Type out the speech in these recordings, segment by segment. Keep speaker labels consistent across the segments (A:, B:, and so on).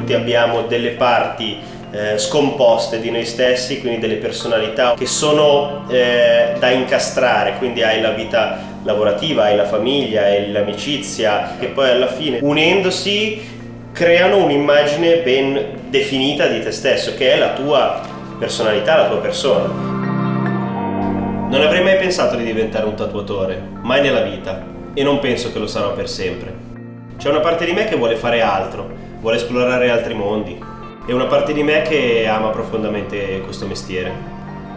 A: tutti abbiamo delle parti scomposte di noi stessi, quindi delle personalità che sono da incastrare, quindi hai la vita lavorativa, hai la famiglia, hai l'amicizia, che poi alla fine unendosi creano un'immagine ben definita di te stesso, che è la tua personalità, la tua persona. Non avrei mai pensato di diventare un tatuatore, mai nella vita, e non penso che lo sarò per sempre. C'è una parte di me che vuole fare altro, vuole esplorare altri mondi, e una parte di me che ama profondamente questo mestiere.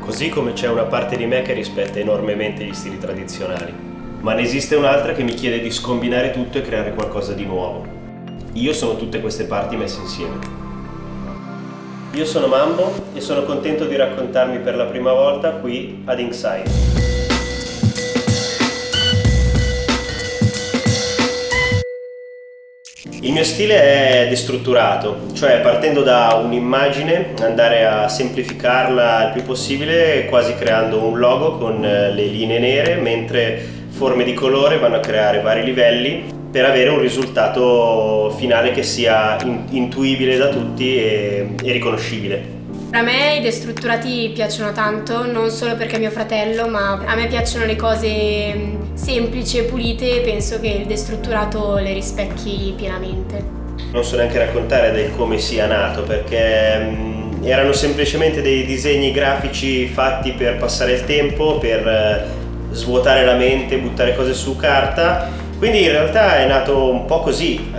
A: Così come c'è una parte di me che rispetta enormemente gli stili tradizionali, ma ne esiste un'altra che mi chiede di scombinare tutto e creare qualcosa di nuovo. Io sono tutte queste parti messe insieme. Io sono Mambo e sono contento di raccontarmi per la prima volta qui ad Inkside. Il mio stile è destrutturato, cioè partendo da un'immagine, andare a semplificarla il più possibile, quasi creando un logo con le linee nere, mentre forme di colore vanno a creare vari livelli per avere un risultato finale che sia intuibile da tutti e riconoscibile.
B: A me i destrutturati piacciono tanto, non solo perché è mio fratello, ma a me piacciono le cose semplici e pulite e penso che il destrutturato le rispecchi pienamente.
A: Non so neanche raccontare del come sia nato, perché erano semplicemente dei disegni grafici fatti per passare il tempo, per svuotare la mente, buttare cose su carta, quindi in realtà è nato un po' così,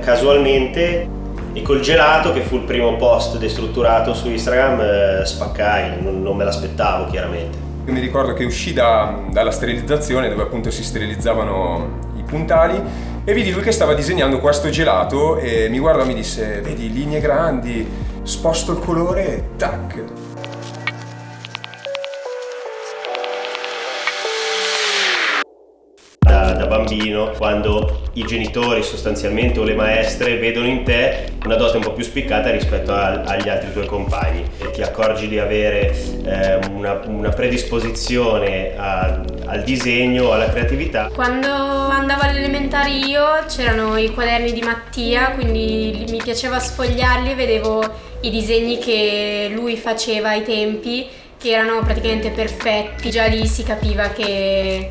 A: casualmente. E col gelato, che fu il primo post destrutturato su Instagram, spaccai, non me l'aspettavo chiaramente.
C: Io mi ricordo che uscì dalla sterilizzazione, dove appunto si sterilizzavano i puntali, e vidi lui che stava disegnando questo gelato e mi guardò e mi disse: vedi, linee grandi, sposto il colore e tac.
A: Da bambino, quando i genitori sostanzialmente o le maestre vedono in te una dote un po' più spiccata rispetto agli altri tuoi compagni, e ti accorgi di avere una predisposizione al disegno, alla creatività.
B: Quando andavo alle elementari io c'erano i quaderni di Mattia, quindi mi piaceva sfogliarli e vedevo i disegni che lui faceva ai tempi, che erano praticamente perfetti. Già lì si capiva che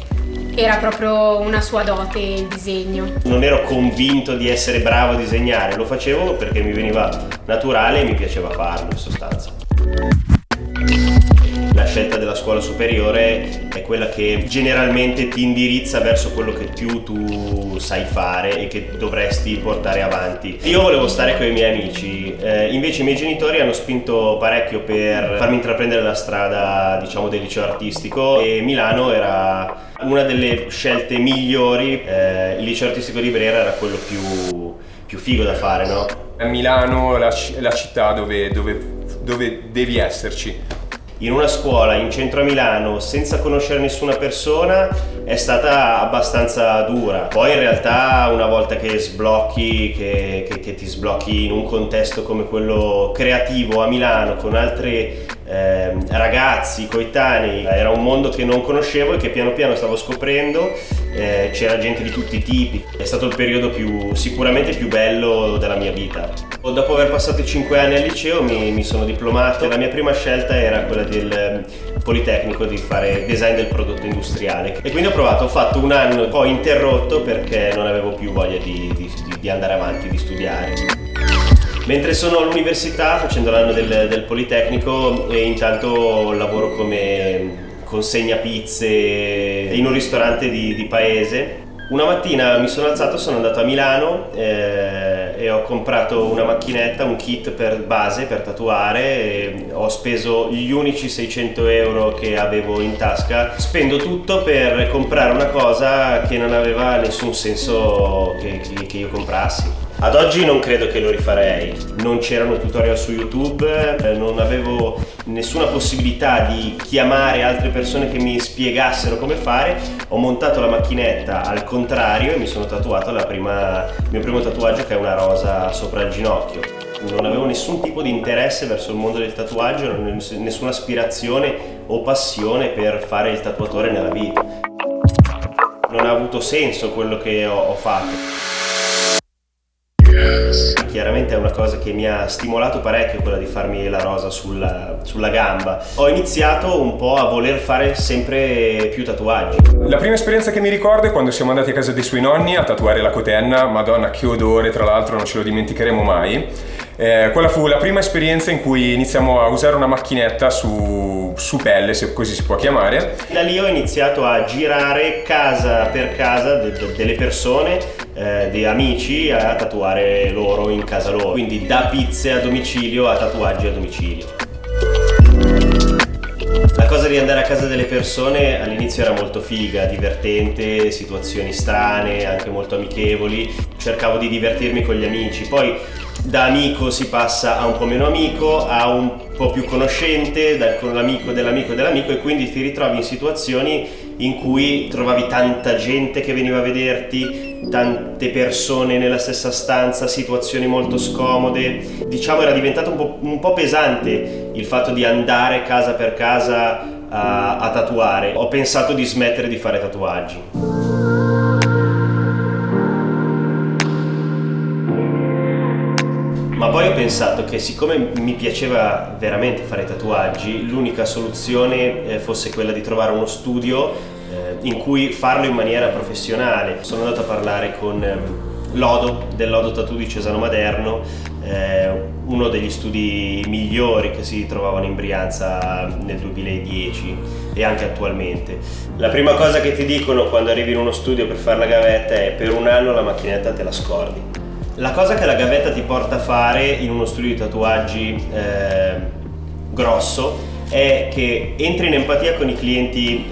B: era proprio una sua dote il disegno.
A: Non ero convinto di essere bravo a disegnare, lo facevo perché mi veniva naturale e mi piaceva farlo in sostanza. La scelta della scuola superiore è quella che generalmente ti indirizza verso quello che più tu sai fare e che dovresti portare avanti. Io volevo stare con i miei amici, invece i miei genitori hanno spinto parecchio per farmi intraprendere la strada, diciamo, del liceo artistico, e Milano era una delle scelte migliori. Il liceo artistico di Brera era quello più figo da fare, no?
C: A Milano la città dove devi esserci.
A: In una scuola in centro a Milano, senza conoscere nessuna persona, è stata abbastanza dura. Poi in realtà, una volta che sblocchi, che ti sblocchi in un contesto come quello creativo a Milano, con altri ragazzi coetanei, era un mondo che non conoscevo e che piano piano stavo scoprendo. C'era gente di tutti i tipi. È stato il periodo sicuramente più bello della mia vita. Dopo aver passato i 5 anni al liceo mi sono diplomato. La mia prima scelta era quella del Politecnico, di fare design del prodotto industriale, e quindi ho fatto un anno poi interrotto perché non avevo più voglia di andare avanti, di studiare. Mentre sono all'università facendo l'anno del Politecnico, e intanto lavoro come consegna pizze in un ristorante di paese. Una mattina mi sono alzato, sono andato a Milano e ho comprato una macchinetta, un kit per base per tatuare, e ho speso gli unici 600 euro che avevo in tasca. Spendo tutto per comprare una cosa che non aveva nessun senso che io comprassi. Ad oggi non credo che lo rifarei. Non c'erano tutorial su YouTube, non avevo nessuna possibilità di chiamare altre persone che mi spiegassero come fare. Ho montato la macchinetta al contrario e mi sono tatuato il mio primo tatuaggio, che è una rosa sopra il ginocchio. Non avevo nessun tipo di interesse verso il mondo del tatuaggio, nessuna aspirazione o passione per fare il tatuatore nella vita. Non ha avuto senso quello che ho fatto. chiaramente è una cosa che mi ha stimolato parecchio, quella di farmi la rosa sulla gamba. Ho iniziato un po' a voler fare sempre più tatuaggi.
C: La prima esperienza che mi ricordo è quando siamo andati a casa dei suoi nonni a tatuare la cotenna. Madonna, che odore, tra l'altro non ce lo dimenticheremo mai. Quella fu la prima esperienza in cui iniziamo a usare una macchinetta su pelle, se così si può chiamare.
A: Da lì ho iniziato a girare casa per casa delle persone, dei amici, a tatuare loro in casa loro. Quindi da pizze a domicilio a tatuaggi a domicilio. La cosa di andare a casa delle persone all'inizio era molto figa, divertente, situazioni strane, anche molto amichevoli. Cercavo di divertirmi con gli amici, poi da amico si passa a un po' meno amico, a un po' più conoscente, con l'amico dell'amico dell'amico, e quindi ti ritrovi in situazioni in cui trovavi tanta gente che veniva a vederti, tante persone nella stessa stanza, situazioni molto scomode. Diciamo era diventato un po' pesante il fatto di andare casa per casa a tatuare. Ho pensato di smettere di fare tatuaggi. Ma poi ho pensato che siccome mi piaceva veramente fare tatuaggi, l'unica soluzione fosse quella di trovare uno studio in cui farlo in maniera professionale. Sono andato a parlare con Lodo, del Lodo Tattoo di Cesano Maderno, uno degli studi migliori che si trovavano in Brianza nel 2010 e anche attualmente. La prima cosa che ti dicono quando arrivi in uno studio per fare la gavetta è: per un anno la macchinetta te la scordi. La cosa che la gavetta ti porta a fare in uno studio di tatuaggi grosso è che entri in empatia con i clienti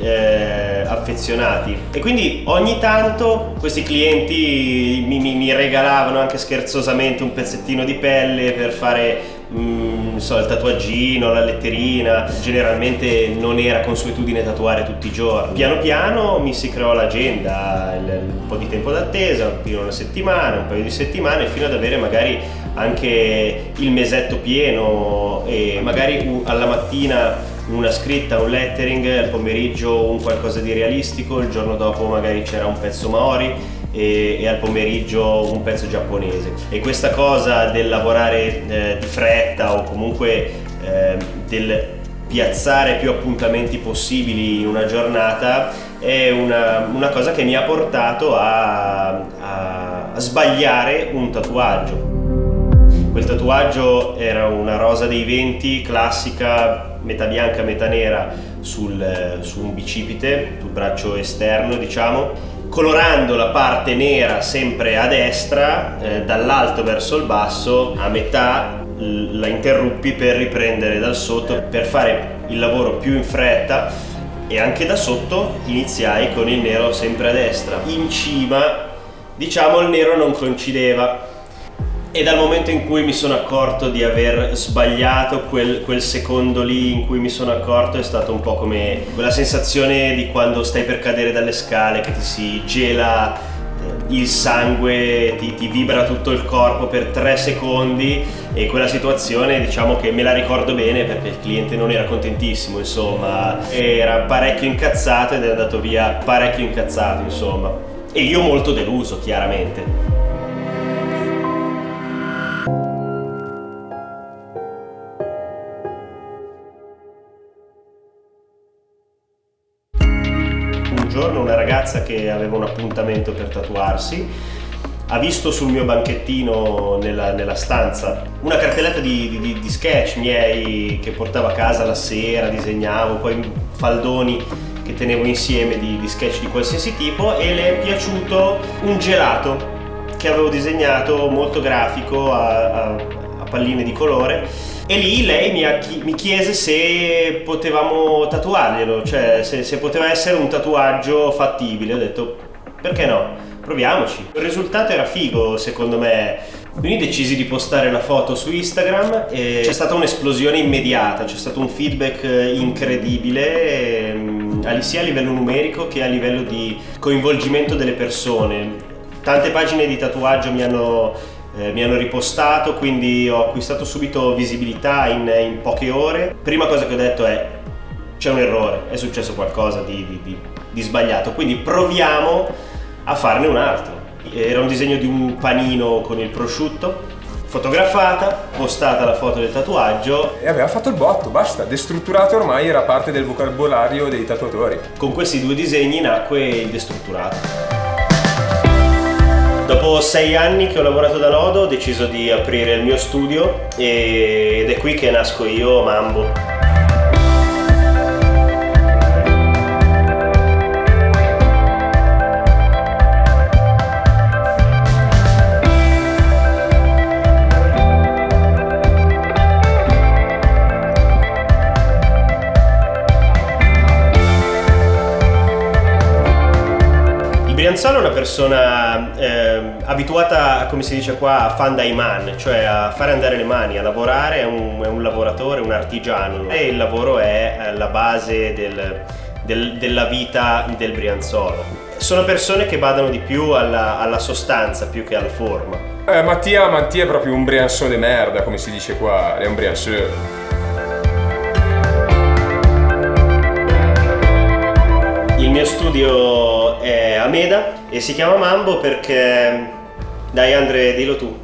A: affezionati, e quindi ogni tanto questi clienti mi regalavano anche scherzosamente un pezzettino di pelle per fare il tatuaggino, la letterina. Generalmente non era consuetudine tatuare tutti i giorni. Piano piano mi si creò l'agenda, un po' di tempo d'attesa, una settimana, un paio di settimane, fino ad avere magari anche il mesetto pieno, e magari alla mattina una scritta, un lettering, al pomeriggio un qualcosa di realistico, il giorno dopo magari c'era un pezzo maori e al pomeriggio un pezzo giapponese. E questa cosa del lavorare di fretta, o comunque del piazzare più appuntamenti possibili in una giornata, è una cosa che mi ha portato a sbagliare un tatuaggio. Quel tatuaggio era una rosa dei venti classica, metà bianca metà nera, su un bicipite, sul braccio esterno, diciamo, colorando la parte nera sempre a destra, dall'alto verso il basso. A metà la interruppi per riprendere dal sotto, per fare il lavoro più in fretta, e anche da sotto iniziai con il nero sempre a destra. In cima, diciamo, il nero non coincideva, e dal momento in cui mi sono accorto di aver sbagliato, quel secondo lì in cui mi sono accorto, è stato un po' come quella sensazione di quando stai per cadere dalle scale, che ti si gela il sangue, ti vibra tutto il corpo per 3 secondi, e quella situazione, diciamo che me la ricordo bene perché il cliente non era contentissimo, insomma, era parecchio incazzato ed è andato via parecchio incazzato, insomma, e io molto deluso, chiaramente. Una ragazza che aveva un appuntamento per tatuarsi ha visto sul mio banchettino nella stanza una cartelletta di sketch miei che portavo a casa la sera, disegnavo, poi faldoni che tenevo insieme di sketch di qualsiasi tipo, e le è piaciuto un gelato che avevo disegnato molto grafico a palline di colore. E lì lei mi chiese se potevamo tatuarglielo, cioè se poteva essere un tatuaggio fattibile. Ho detto, perché no? Proviamoci. Il risultato era figo, secondo me. Quindi decisi di postare la foto su Instagram e c'è stata un'esplosione immediata, c'è stato un feedback incredibile, sia a livello numerico che a livello di coinvolgimento delle persone. Tante pagine di tatuaggio mi hanno ripostato, quindi ho acquistato subito visibilità in poche ore. Prima cosa che ho detto è: c'è un errore, è successo qualcosa di sbagliato, quindi proviamo a farne un altro. Era un disegno di un panino con il prosciutto, fotografata, postata la foto del tatuaggio.
C: E aveva fatto il botto, basta. Destrutturato ormai era parte del vocabolario dei tatuatori.
A: Con questi 2 disegni nacque il Destrutturato. Dopo 6 anni che ho lavorato da Nodo ho deciso di aprire il mio studio ed è qui che nasco io, Mambo. Brianzolo è una persona abituata, come si dice qua, a fandaiman, cioè a fare andare le mani, a lavorare, è un lavoratore, un artigiano, e il lavoro è la base della vita del Brianzolo. Sono persone che badano di più alla sostanza più che alla forma.
C: Mattia è proprio un briançon de merda, come si dice qua, è un briançon.
A: Il mio studio è a Meda e si chiama Mambo perché... Dai Andre, dillo tu.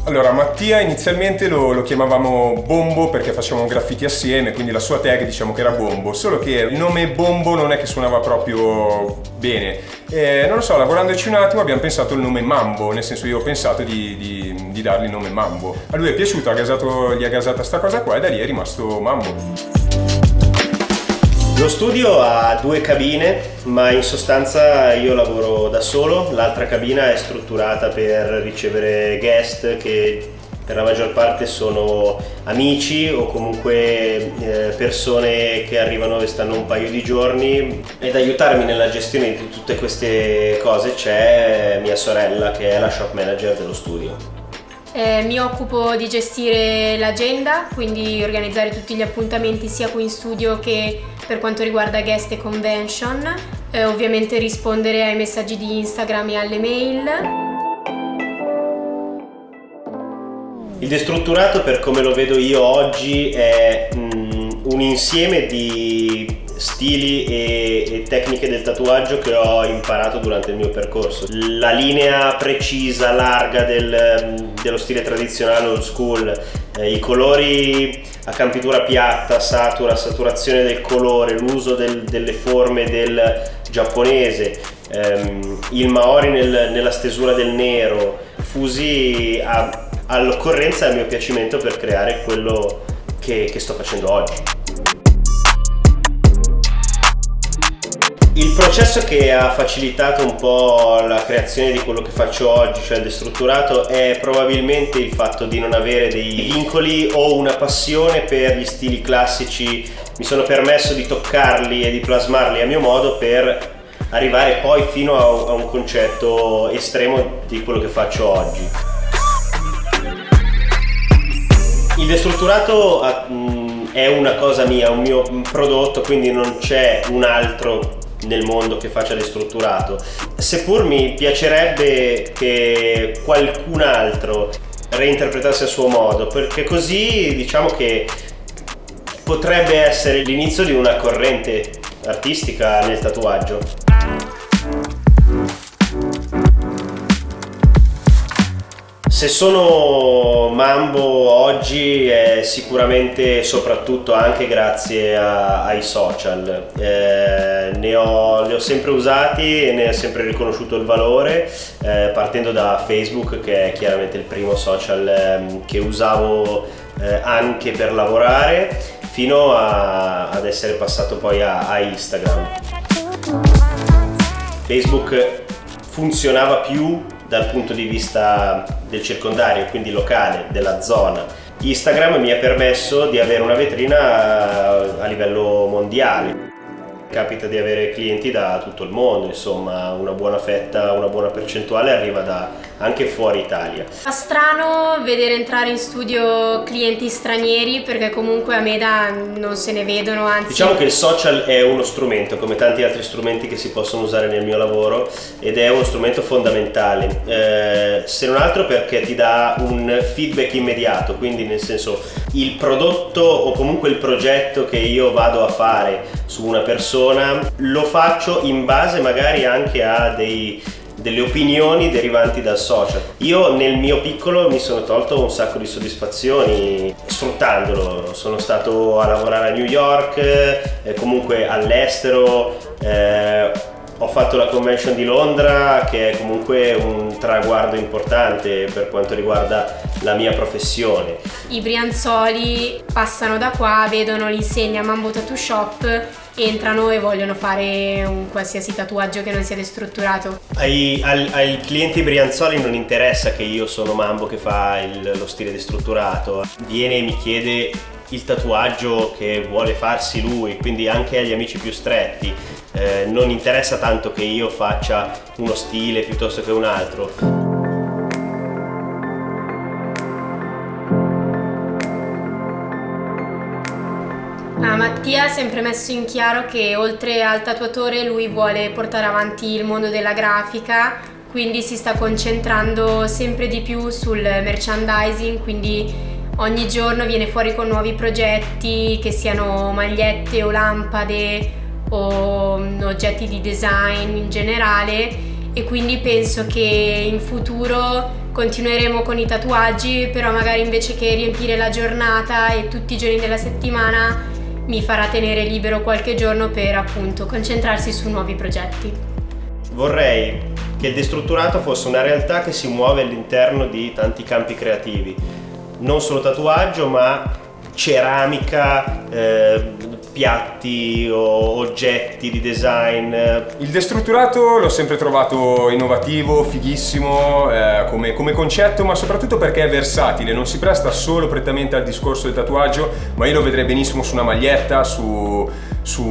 C: Allora, Mattia inizialmente lo chiamavamo Bombo perché facevamo graffiti assieme, quindi la sua tag diciamo che era Bombo, solo che il nome Bombo non è che suonava proprio bene. Non lo so, lavorandoci un attimo abbiamo pensato il nome Mambo, nel senso io ho pensato di dargli il nome Mambo. A lui è piaciuto, gli ha gasata sta cosa qua e da lì è rimasto Mambo.
A: Lo studio ha 2 cabine, ma in sostanza io lavoro da solo. L'altra cabina è strutturata per ricevere guest che per la maggior parte sono amici o comunque persone che arrivano e stanno un paio di giorni. Ed aiutarmi nella gestione di tutte queste cose c'è mia sorella che è la shop manager dello studio.
B: Mi occupo di gestire l'agenda, quindi organizzare tutti gli appuntamenti sia qui in studio che per quanto riguarda guest e convention, ovviamente rispondere ai messaggi di Instagram e alle mail.
A: Il Destrutturato, per come lo vedo io oggi, è un insieme di stili e tecniche del tatuaggio che ho imparato durante il mio percorso. La linea precisa, larga dello stile tradizionale old school, i colori a campitura piatta, saturazione del colore, l'uso delle forme del giapponese, il Maori nella stesura del nero, fusi all'occorrenza e al mio piacimento per creare quello che sto facendo oggi. Il processo che ha facilitato un po' la creazione di quello che faccio oggi, cioè il Destrutturato, è probabilmente il fatto di non avere dei vincoli o una passione per gli stili classici. Mi sono permesso di toccarli e di plasmarli a mio modo per arrivare poi fino a un concetto estremo di quello che faccio oggi. Il Destrutturato è una cosa mia, un mio prodotto, quindi non c'è un altro nel mondo che faccia Destrutturato, seppur mi piacerebbe che qualcun altro reinterpretasse a suo modo, perché così diciamo che potrebbe essere l'inizio di una corrente artistica nel tatuaggio. Se sono Mambo oggi è sicuramente soprattutto anche grazie ai social. Li ho sempre usati e ne ho sempre riconosciuto il valore, partendo da Facebook, che è chiaramente il primo social che usavo anche per lavorare, fino ad essere passato poi a Instagram. Facebook funzionava più dal punto di vista del circondario, quindi locale, della zona. Instagram mi ha permesso di avere una vetrina a livello mondiale. Capita di avere clienti da tutto il mondo, insomma, una buona fetta, una buona percentuale arriva anche fuori Italia.
B: Fa strano vedere entrare in studio clienti stranieri perché comunque a Meda non se ne vedono, anzi...
A: Diciamo che il social è uno strumento, come tanti altri strumenti che si possono usare nel mio lavoro, ed è uno strumento fondamentale, se non altro perché ti dà un feedback immediato, quindi nel senso il prodotto o comunque il progetto che io vado a fare su una persona lo faccio in base magari anche a dei delle opinioni derivanti dal social. Io nel mio piccolo mi sono tolto un sacco di soddisfazioni sfruttandolo. Sono stato a lavorare a New York, comunque all'estero, ho fatto la convention di Londra, che è comunque un traguardo importante per quanto riguarda la mia professione.
B: I brianzoli passano da qua, vedono l'insegna Mambo Tattoo Shop, entrano e vogliono fare un qualsiasi tatuaggio che non sia destrutturato.
A: Ai clienti brianzoli non interessa che io sono Mambo che fa lo stile destrutturato, viene e mi chiede il tatuaggio che vuole farsi lui, quindi anche agli amici più stretti non interessa tanto che io faccia uno stile piuttosto che un altro.
B: Mattia ha sempre messo in chiaro che oltre al tatuatore lui vuole portare avanti il mondo della grafica, quindi si sta concentrando sempre di più sul merchandising, quindi ogni giorno viene fuori con nuovi progetti, che siano magliette o lampade o oggetti di design in generale, e quindi penso che in futuro continueremo con i tatuaggi, però magari invece che riempire la giornata e tutti i giorni della settimana mi farà tenere libero qualche giorno per appunto concentrarsi su nuovi progetti.
A: Vorrei che il destrutturato fosse una realtà che si muove all'interno di tanti campi creativi, non solo tatuaggio ma ceramica, piatti o oggetti di design.
C: Il destrutturato l'ho sempre trovato innovativo, fighissimo come concetto, ma soprattutto perché è versatile, non si presta solo prettamente al discorso del tatuaggio, ma io lo vedrei benissimo su una maglietta, su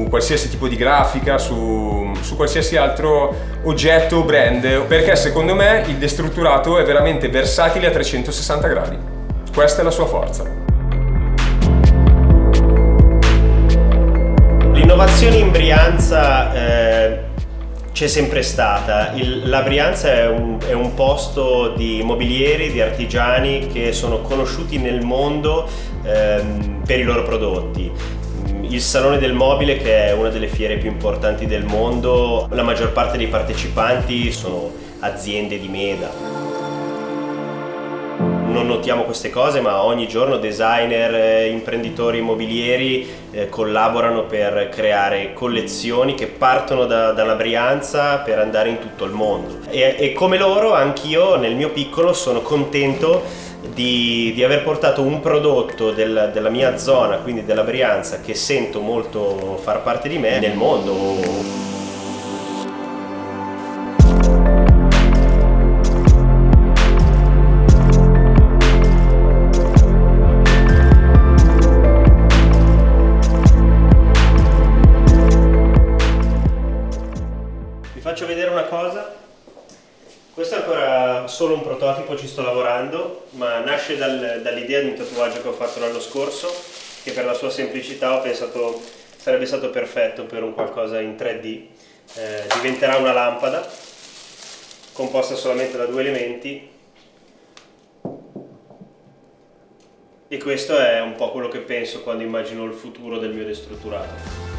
C: qualsiasi tipo di grafica, su qualsiasi altro oggetto o brand, perché secondo me il destrutturato è veramente versatile a 360 gradi. Questa è la sua forza.
A: L'innovazione in Brianza c'è sempre stata. La Brianza è un posto di mobilieri, di artigiani che sono conosciuti nel mondo per i loro prodotti. Il Salone del Mobile, che è una delle fiere più importanti del mondo, la maggior parte dei partecipanti sono aziende di Meda. Non notiamo queste cose, ma ogni giorno designer, imprenditori immobilieri collaborano per creare collezioni che partono dalla Brianza per andare in tutto il mondo. E come loro, anch'io nel mio piccolo sono contento di aver portato un prodotto della mia zona, quindi della Brianza, che sento molto far parte di me, nel mondo. Faccio vedere una cosa. Questo è ancora solo un prototipo, ci sto lavorando, ma nasce dall'idea di un tatuaggio che ho fatto l'anno scorso, che per la sua semplicità ho pensato sarebbe stato perfetto per un qualcosa in 3D. Diventerà una lampada composta solamente da 2 elementi, e questo è un po' quello che penso quando immagino il futuro del mio destrutturato.